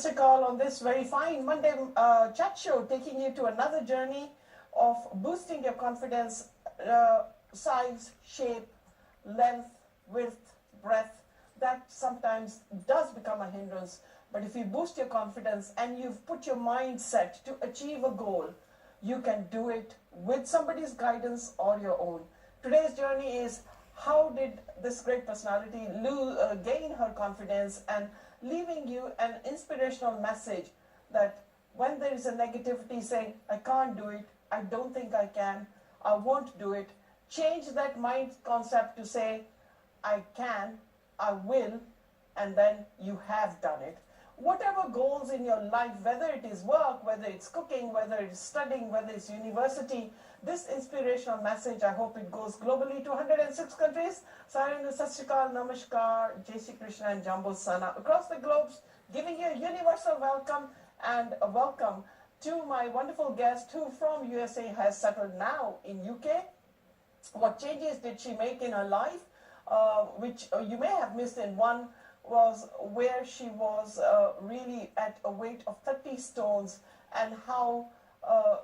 Sri Akal on this very fine Monday chat show, taking you to another journey of boosting your confidence, size, shape, length, width, breadth. That sometimes does become a hindrance. But if you boost your confidence and you've put your mindset to achieve a goal, you can do it with somebody's guidance or your own. Today's journey is how did this great personality gain her confidence, and leaving you an inspirational message that when there is a negativity saying, I can't do it, I don't think I can, I won't do it, change that mind concept to say, I can, I will, and then you have done it. Whatever goals in your life, whether it is work, whether it's cooking, whether it's studying, whether it's university, this inspirational message, I hope it goes globally to 106 countries. Saranu, Sat Shri Akal, Namaskar, Jai Shri Krishna and Jambo Sana across the globe, giving you a universal welcome and a welcome to my wonderful guest who from USA has settled now in UK. What changes did she make in her life, which you may have missed in one, was where she was really at a weight of 30 stones, and how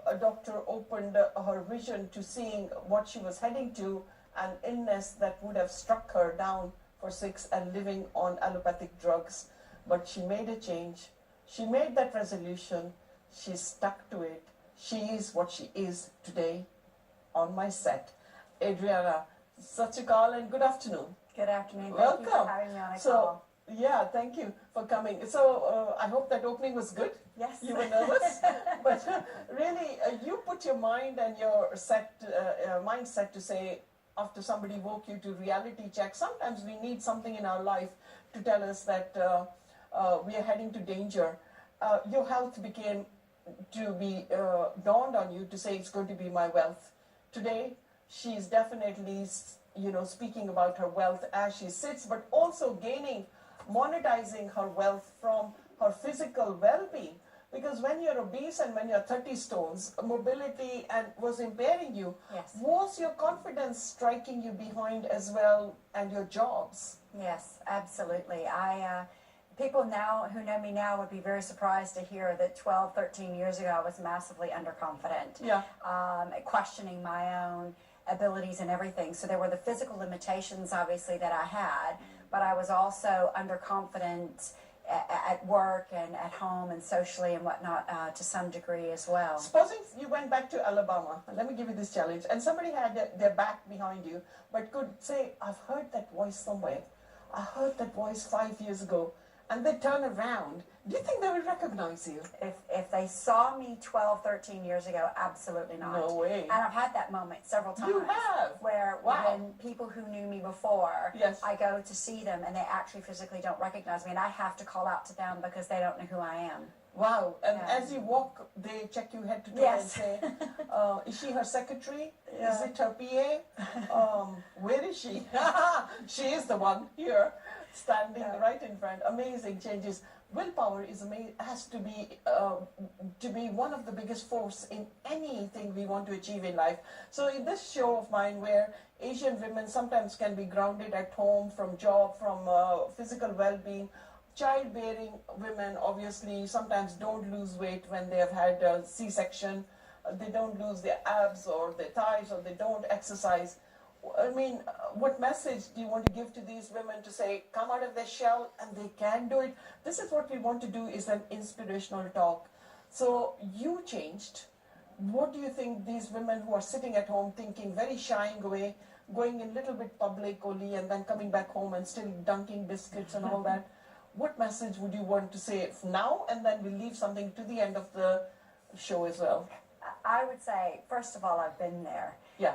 a doctor opened her vision to seeing what she was heading to, an illness that would have struck her down for 6 and living on allopathic drugs. But she made a change. She made that resolution. She stuck to it. She is what she is today on my set. Adriana, Sat Shri Akal and good afternoon. Good afternoon. Welcome. Thank you for having me on a call. Yeah, thank you for coming. So I hope that opening was good. Yes. You were nervous, but really you put your mind and your mindset to say, after somebody woke you to reality check, sometimes we need something in our life to tell us that we are heading to danger. Your health became to be dawned on you to say it's going to be my wealth. Today, she's definitely, speaking about her wealth as she sits, but also monetizing her wealth from her physical well-being. Because when you're obese and when you're 30 stones, mobility and was impairing you, yes. Was your confidence striking you behind as well, and your jobs? Yes, absolutely. People now who know me now would be very surprised to hear that 12, 13 years ago I was massively underconfident. Yeah. Questioning my own abilities and everything. So there were the physical limitations, obviously, that I had, but I was also underconfident at work and at home and socially and whatnot to some degree as well. Supposing you went back to Alabama, let me give you this challenge, and somebody had their back behind you, but could say, I've heard that voice somewhere. I heard that voice 5 years ago, and they turn around. Do you think they will recognize you? If they saw me 12, 13 years ago, absolutely not. No way. And I've had that moment several times. You have? Where when people who knew me before, yes. I go to see them and they actually physically don't recognize me, and I have to call out to them because they don't know who I am. Wow. And as you walk, they check you head to toe yes. and say, is she her secretary? Yeah. Is it her PA? Where is she? She is the one here, standing right in front. Amazing changes. Willpower has to be one of the biggest force in anything we want to achieve in life. So in this show of mine, where Asian women sometimes can be grounded at home from job, from physical well-being, childbearing women obviously sometimes don't lose weight when they have had a C-section. They don't lose their abs or their thighs, or they don't exercise. I mean, what message do you want to give to these women to say, come out of their shell and they can do it? This is what we want to do, is an inspirational talk. So you changed. What do you think these women who are sitting at home thinking, very shying away, going in little bit public only and then coming back home and still dunking biscuits and all that, what message would you want to say now, and then we'll leave something to the end of the show as well? I would say, first of all, I've been there. Yeah.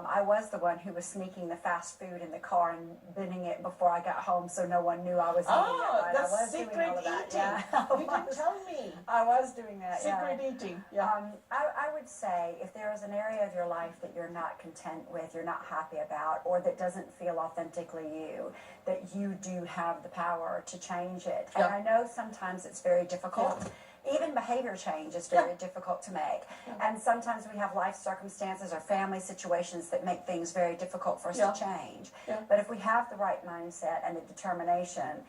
I was the one who was sneaking the fast food in the car and binning it before I got home, so no one knew I was eating it. Right? That's I was secret doing all of that. eating. Yeah. You didn't tell me. I was doing that. Secret eating. Yeah. I would say, if there is an area of your life that you're not content with, you're not happy about, or that doesn't feel authentically you, that you do have the power to change it. Yeah. And I know sometimes it's very difficult. Yeah. Even behavior change is very difficult to make. And sometimes we have life circumstances or family situations that make things very difficult for us to change. But if we have the right mindset and the determination,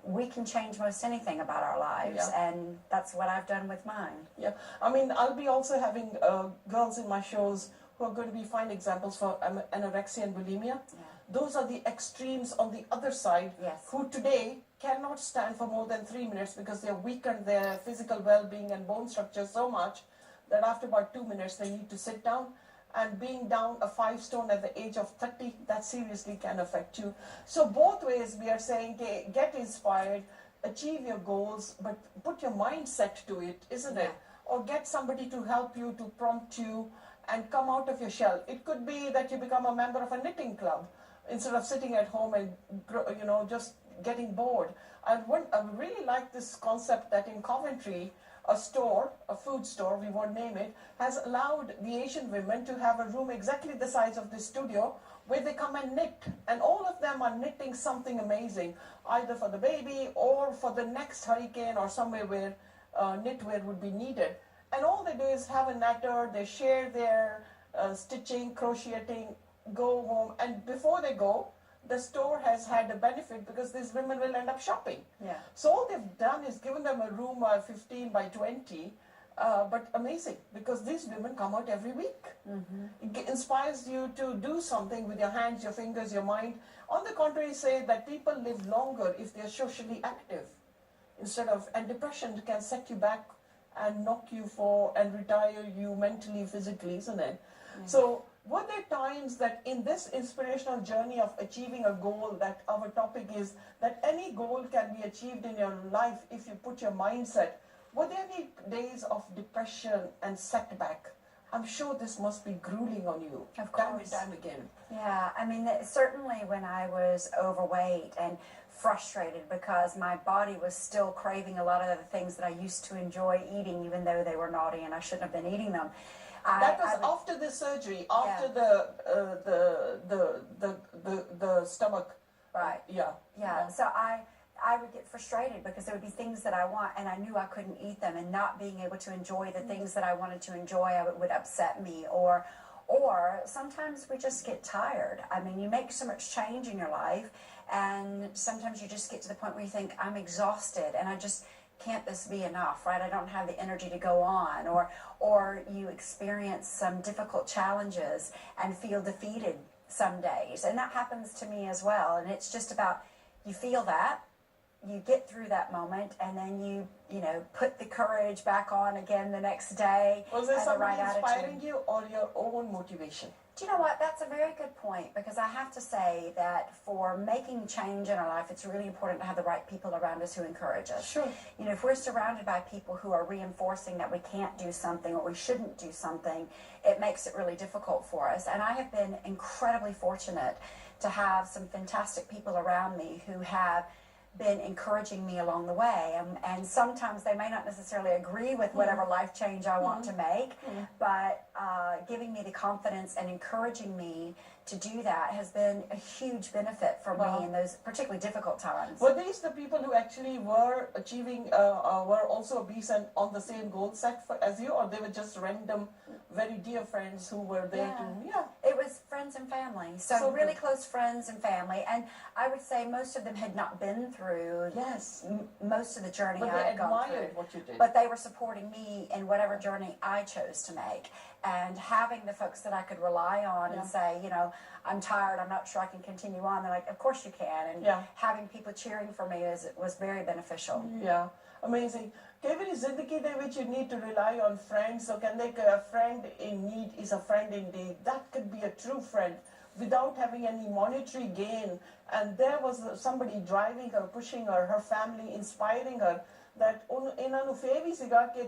we can change most anything about our lives, Yeah. and that's what I've done with mine. Yeah, I mean, I'll be also having girls in my shows who are going to be fine examples for anorexia and bulimia. Those are the extremes on the other side, Yes. who today cannot stand for more than 3 minutes because they're weakened their physical well-being and bone structure so much that after about 2 minutes they need to sit down. And being down a 5 stone at the age of 30, that seriously can affect you. So both ways we are saying, okay, get inspired, achieve your goals, but put your mindset to it, isn't it? Or get somebody to help you, to prompt you, and come out of your shell. It could be that you become a member of a knitting club instead of sitting at home and just getting bored. I really like this concept that in Coventry, a store, a food store, we won't name it, has allowed the Asian women to have a room exactly the size of this studio where they come and knit. And all of them are knitting something amazing, either for the baby or for the next hurricane or somewhere where knitwear would be needed. And all they do is have a natter, they share their stitching, crocheting, go home, and before they go, the store has had a benefit because these women will end up shopping. Yeah. So all they've done is given them a room 15 by 20, but amazing because these women come out every week. It inspires you to do something with your hands, your fingers, your mind. On the contrary, say that people live longer if they're socially active and depression can set you back and knock you and retire you mentally, physically, isn't it? So were there times that in this inspirational journey of achieving a goal, that our topic is that any goal can be achieved in your life if you put your mindset, were there any days of depression and setback? I'm sure this must be grueling on you. Of Time and course. time again. Yeah, I mean, certainly when I was overweight and frustrated because my body was still craving a lot of the things that I used to enjoy eating, even though they were naughty and I shouldn't have been eating them. That was after the surgery, after the stomach. Right. Yeah. So I would get frustrated because there would be things that I want and I knew I couldn't eat them, and not being able to enjoy the things that I wanted to enjoy would upset me. Or sometimes we just get tired. I mean, you make so much change in your life, and sometimes you just get to the point where you think, I'm exhausted and can't this be enough, right? I don't have the energy to go on. Or you experience some difficult challenges and feel defeated some days. And that happens to me as well. And it's just about, you feel that, you get through that moment, and then you put the courage back on again the next day. Was there and the somebody right inspiring attitude. you or your own motivation? Do you know what? That's a very good point, because I have to say that for making change in our life, it's really important to have the right people around us who encourage us. Sure. If we're surrounded by people who are reinforcing that we can't do something or we shouldn't do something, it makes it really difficult for us. And I have been incredibly fortunate to have some fantastic people around me who have been encouraging me along the way, and sometimes they may not necessarily agree with whatever life change I want to make, but giving me the confidence and encouraging me to do that has been a huge benefit for me in those particularly difficult times. Were these the people who actually were achieving, were also obese and on the same goal set as you, or they were just random, very dear friends who were there to, It was friends and family, so really close friends and family, and I would say most of them had not been through most of the journey but I they had gone through. admired what you did. But they were supporting me in whatever journey I chose to make. And having the folks that I could rely on and say, I'm tired, I'm not sure I can continue on. They're like, of course you can. And having people cheering for me was very beneficial. Yeah, amazing. कई बारी जिंदगी दे विच you need to rely on friends. So can like a friend in need is a friend indeed. That could be a true friend without having any monetary gain. And there was somebody driving her, pushing her, her family, inspiring her. That ਇਹਨਾਂ ਨੂੰ ਫੇਰ ਵੀ ਸੀਗਾ ਕਿ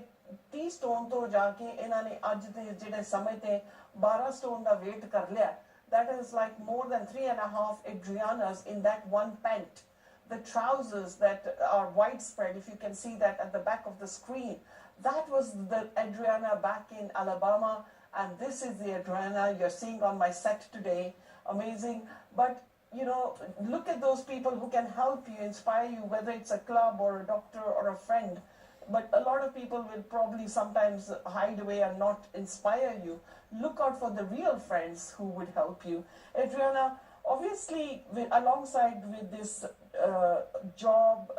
30 stone ਤੋਂ ਜਾ ਕੇ ਇਹਨਾਂ ਨੇ ਅੱਜ ਦੇ ਜਿਹੜੇ ਸਮੇਂ ਤੇ 12 ਸਟੋਨ ਦਾ weight ਕਰ ਲਿਆ. That is like more than 3.5 Adrianas in that one pant. The trousers that are widespread, if you can see that at the back of the screen, that was the Adriana back in Alabama, and this is the Adriana you're seeing on my set today. Amazing. But look at those people who can help you, inspire you, whether it's a club or a doctor or a friend. But a lot of people will probably sometimes hide away and not inspire you. Look out for the real friends who would help you. Adriana, Obviously, alongside with this job,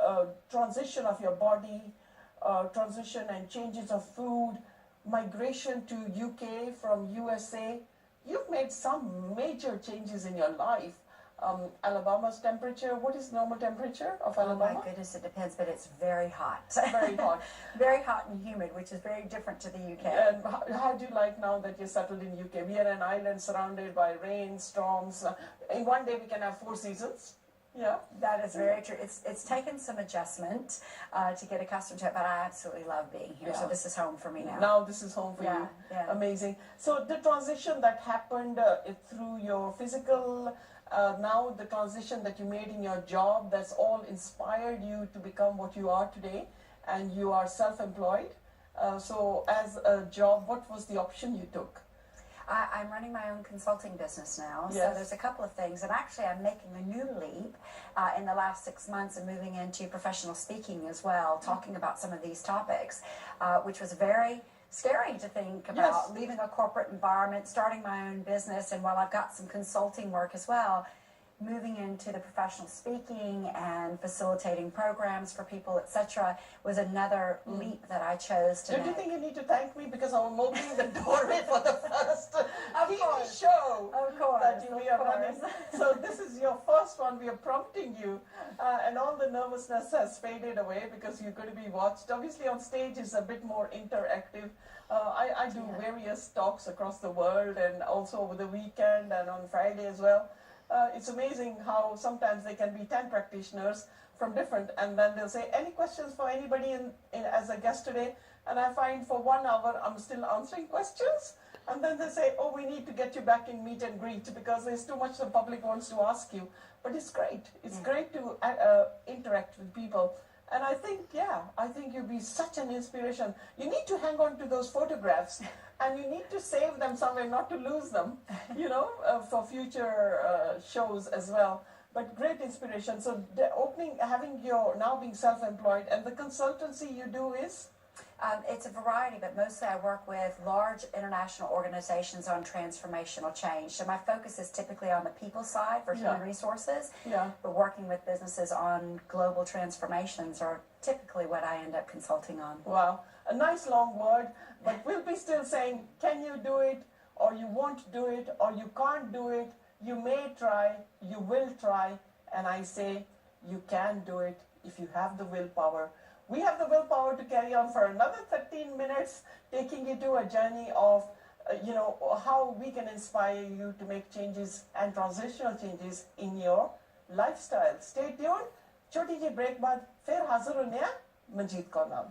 transition of your body, transition and changes of food, migration to UK from USA, you've made some major changes in your life. Alabama's temperature, what is normal temperature of Oh Alabama? my goodness, it depends, but it's very hot. Very hot. Very hot and humid, which is very different to the UK. And how do you like now that you're settled in UK? We are an island surrounded by rain, storms. In one day we can have 4 seasons. Yeah. That is very true. It's taken some adjustment to get accustomed to it, but I absolutely love being here. Yeah. So this is home for me now. Now this is home for Yeah, you. yeah. Amazing. So the transition that happened through your physical, now the transition that you made in your job, that's all inspired you to become what you are today, and you are self-employed. So as a job, what was the option you took? I'm running my own consulting business now, so Yes. there's a couple of things. And actually, I'm making a new leap in the last 6 months and moving into professional speaking as well, talking about some of these topics, which was very scary to think about, Yes. leaving a corporate environment, starting my own business, and while I've got some consulting work as well, moving into the professional speaking and facilitating programs for people, etc., was another leap that I chose to Don't you make. think you need to thank me because I'm opening the doorway for the first TV course. show Of course, that we are of running? course. So this is your first one. We are prompting you, and all the nervousness has faded away because you're going to be watched. Obviously, on stage is a bit more interactive. I do various talks across the world, and also over the weekend and on Friday as well. It's amazing how sometimes they can be 10 practitioners from different, and then they'll say, any questions for anybody as a guest today? And I find for 1 hour I'm still answering questions, and then they say, oh, we need to get you back in meet and greet because there's too much the public wants to ask you. But it's great. It's great to interact with people. And I think you'll be such an inspiration. You need to hang on to those photographs, and you need to save them somewhere, not to lose them, for future shows as well. But great inspiration. So the having your now being self-employed, and the consultancy you do is? It's a variety, but mostly I work with large international organizations on transformational change. So my focus is typically on the people side for human resources, Yeah. but working with businesses on global transformations are typically what I end up consulting on. Wow, a nice long word, but we'll be still saying, can you do it, or you won't do it, or you can't do it, you may try, you will try, and I say, you can do it if you have the willpower. We have the willpower to carry on for another 13 minutes, taking you to a journey of, how we can inspire you to make changes and transitional changes in your lifestyle. Stay tuned. छोटी जी break बाद फिर हाजिर होने हैं मंजीत कौर नाल